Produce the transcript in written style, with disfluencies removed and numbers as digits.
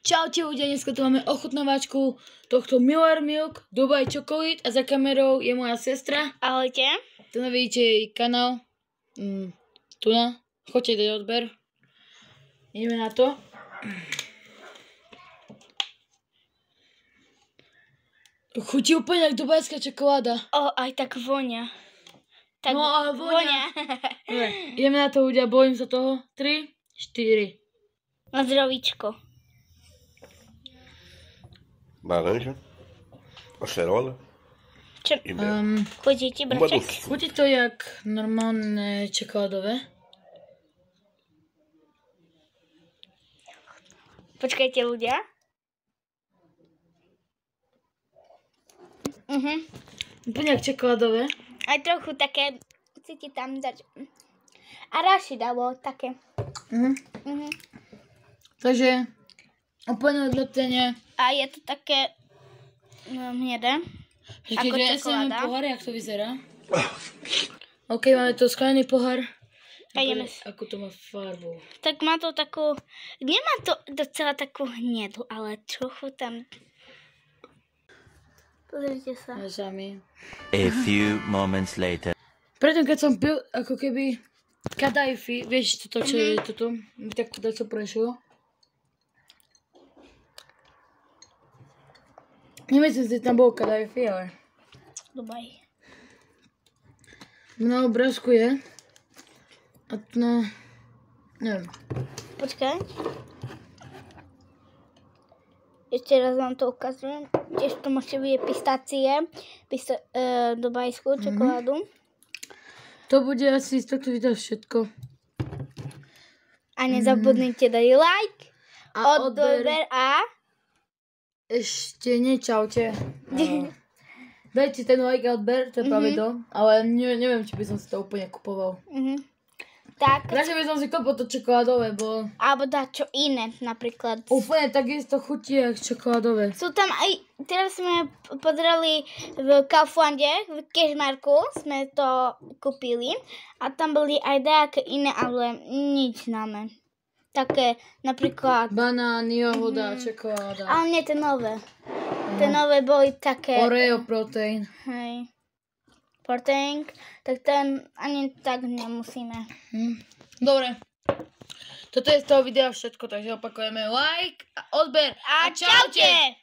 Čaute ľudia, dneska tu máme ochutnávačku tohto Miller Milk Dubai Chocolate a za kamerou je moja sestra. Ahojte. Tu vidíte jej kanál. Tuna. Choďte dať odber. Ideme na to. Chutí úplne jak dubajská čokoláda. Aj tak vonia. Tak no ale vonia. Ideme na to ľudia, bojím sa toho. 3, 4. Na zdravíčko. Laranja, acerola e mel. Chutí ti, braček? Chutí to jak normálne čokoládové. Počkajte ľudia. Úplne jak čokoládové. Aj trochu také, cíti tam dať. Arašida bolo také. Takže úplne odletenie. A je to také hnedé. Ako Počkejte, ja si máme čokoláda. pohár, jak to vyzerá. OK, máme to sklený pohár. A ideme. Ako to má farbu. Tak má to takú, nemá to docela takú hnedu, ale trochu tam. Pozrite sa. Sami. A few moments later. Predtým, keď som pil, ako keby kadajfi, vieš toto, čo je toto? Tak to dačo prešlo. Nemyslím si, že tam bol kadajfi, ale Dubaj. na obrázku je. A to na... neviem. Počkaj. Ešte raz vám to ukazujem. Tiež to môžete vidieť pistácie, dubajskú čokoládu. To bude asi z tohto videa všetko. A nezabudnite dať like, odber a... Ešte nečaute. Dajte ten like a odber, to je pravidlo. Ale neviem, či by som si to úplne kupoval. Tak. Radšej by som si kúpil to čokoládové, bo... Alebo dať čo iné, napríklad. Úplne takisto chutí, jak čokoládové. Sú tam aj, teraz sme pozreli v Kauflande, v Cashmarku sme to kúpili. A tam boli aj nejaké iné, ale nič známe. Také, napríklad... Banán, jahoda, čokoláda. Ale nie, tie nové. Tie nové boli také... Oreo protein. Hej. Protein. Tak ten ani tak nemusíme. Dobre. Toto je z toho videa všetko, takže opakujeme like a odber. A čaute!